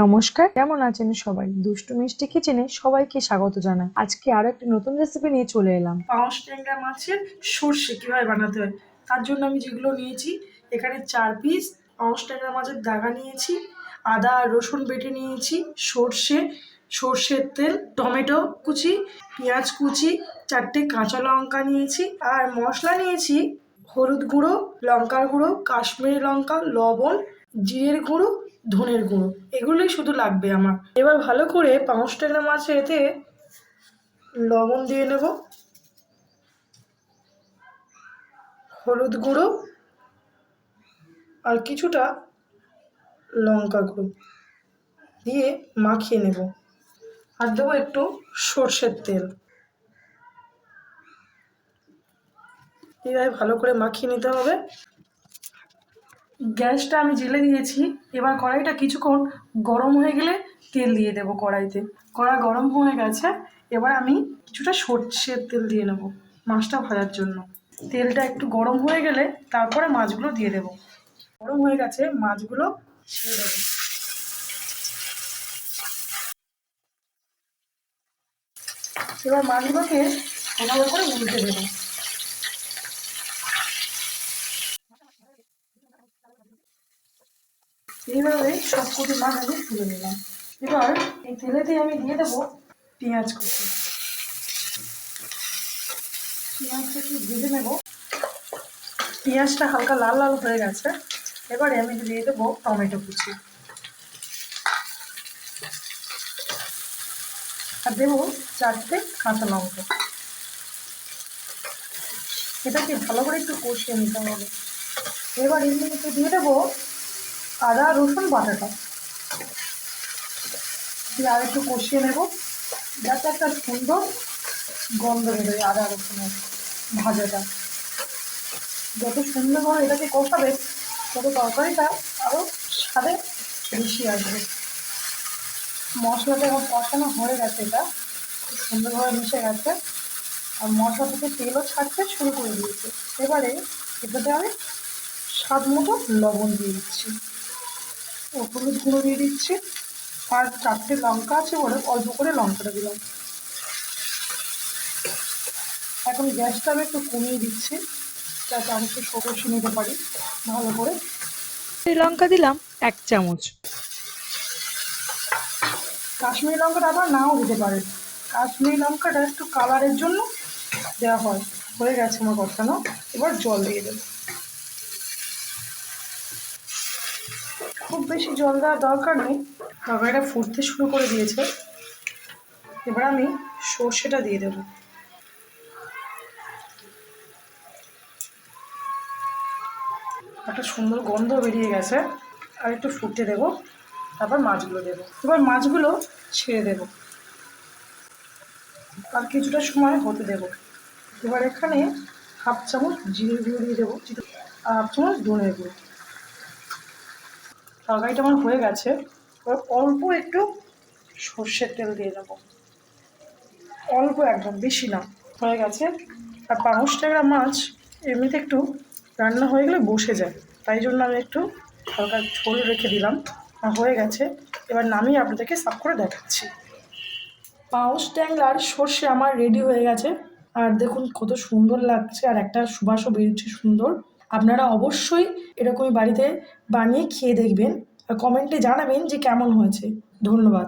নমস্কার, কেমন আছেন সবাই? দুষ্টু মিষ্টি কিচেনে সবাইকে স্বাগত জানাই। আজকে আরো একটি নতুন রেসিপি নিয়ে চলে এলাম। পাউস ট্যাংরা মাছের সর্ষে কিভাবে বানাতে হয় তার জন্য আমি যেগুলো নিয়েছি, এখানে 4 পিস পাউস ট্যাংরা মাছের দাগা নিয়েছি, আদা আর রসুন বেটে নিয়েছি, সর্ষের তেল, টমেটো কুচি, পেঁয়াজ কুচি, 4টে কাঁচা লঙ্কা নিয়েছি, আর মশলা নিয়েছি হলুদ গুঁড়ো, লঙ্কার গুঁড়ো, কাশ্মীরি লঙ্কা, লবণ, জিরের গুঁড়ো, ধনের গুঁড়ো। এগুলোই শুধু লাগবে আমার। এবার ভালো করে পাউস ট্যাংরা মাছের এতে লবণ দিয়ে নেব, হলুদ গুঁড়ো আর কিছুটা লঙ্কা গুঁড়ো দিয়ে মাখিয়ে নেব, আর দেবো একটু সর্ষের তেল। এইভাবে ভালো করে মাখিয়ে নিতে হবে। গ্যাসটা আমি জেলে দিয়েছি। এবার কড়াইটা কিছুক্ষণ গরম হয়ে গেলে তেল দিয়ে দেবো কড়াইতে। কড়া গরম হয়ে গেছে, এবার আমি কিছুটা সর্ষের তেল দিয়ে নেব মাছটা ভাজার জন্য। তেলটা একটু গরম হয়ে গেলে তারপরে মাছগুলো দিয়ে দেবো। গরম হয়ে গেছে, মাছগুলো ছেড়ে দেবো। এবার মাছগুলোকে ভালো করে উল্টে দেবো। এইভাবে সবকটি মাছ আমি তুলে নিলাম। এবার এই তেলেতে আমি দিয়ে দেবো পেঁয়াজ কুচি। পেঁয়াজটা একটু ভেজে নেব। পেঁয়াজটা হালকা লাল লাল হয়ে গেছে, এবারে আমি দিয়ে দেবো টমেটো কুচি, আর দেবো 4টে কাঁচা লঙ্কা। এটাকে ভালো করে একটু কষিয়ে নিতে হবে। এবার এর মধ্যে দিয়ে দেবো আদা রসুন বাটাটা, দিয়ে আর একটু কষিয়ে নেব যাতে একটা সুন্দর গন্ধ বেরোয় আদা রসুনের ভাজাটা। যত সুন্দরভাবে এটাকে কষাবে তত তরকারিটা আরও স্বাদে বেশি আসবে। মশলাটা এখন কষানো হয়ে গেছে, এটা খুব সুন্দরভাবে মিশে গেছে, আর মশলা থেকে তেলও ছাড়তে শুরু করে দিয়েছে। এবারে এটাতে আমি স্বাদ মতো লবণ দিয়ে দিচ্ছি ও হলুদ গুঁড়ো দিয়ে দিচ্ছি, আর 4টে লঙ্কা আছে বলে অল্প করে লঙ্কাটা দিলাম। এখন গ্যাসটা আমি একটু কমিয়ে দিচ্ছি যাতে আমি একটু কষিয়ে নিতে পারি ভালো করে। লঙ্কা দিলাম 1 চামচ। কাশ্মীরি লঙ্কাটা আবার নাও দিতে পারে, কাশ্মীরি লঙ্কাটা একটু কালারের জন্য দেওয়া হয়। হয়ে গেছে আমার কষানো, এবার জল দিয়ে দেবো। খুব বেশি জল দেওয়ার দরকার নেই, তরকারিটা ফুটতে শুরু করে দিয়েছে। এবার আমি সর্ষেটা দিয়ে দেবো। একটা সুন্দর গন্ধ বেরিয়ে গেছে, আর একটু ফুটতে দেবো, তারপর মাছগুলো দেবো। এবার মাছগুলো ছেড়ে দেবো, আর কিছুটা সময় হতে দেবো। এবার এখানে 1/2 চামচ জিরে গুঁড়ো দিয়ে দেবো, আর 1/2 চামচ ধনের গুঁড়ো। তরকারিটা আমার হয়ে গেছে। এবার অল্প একটু সর্ষের তেল দিয়ে দেবো, অল্প, একদম বেশি না। হয়ে গেছে। আর পাউস ট্যাংরা মাছ এমনিতে একটু রান্না হয়ে গেলে বসে যায়, তাই জন্য আমি একটু হালকা ঝোল রেখে দিলাম। আর হয়ে গেছে, এবার নামিয়ে আপনাদেরকে সার্ভ করে দেখাচ্ছি। পাউস ট্যাংরার সর্ষে আমার রেডি হয়ে গেছে, আর দেখুন কত সুন্দর লাগছে, আর একটা সুবাসও বেরোচ্ছে সুন্দর। আপনারা অবশ্যই এরকমই বাড়িতে বানিয়ে খেয়ে দেখবেন, আর কমেন্টে জানাবেন যে কেমন হয়েছে। ধন্যবাদ।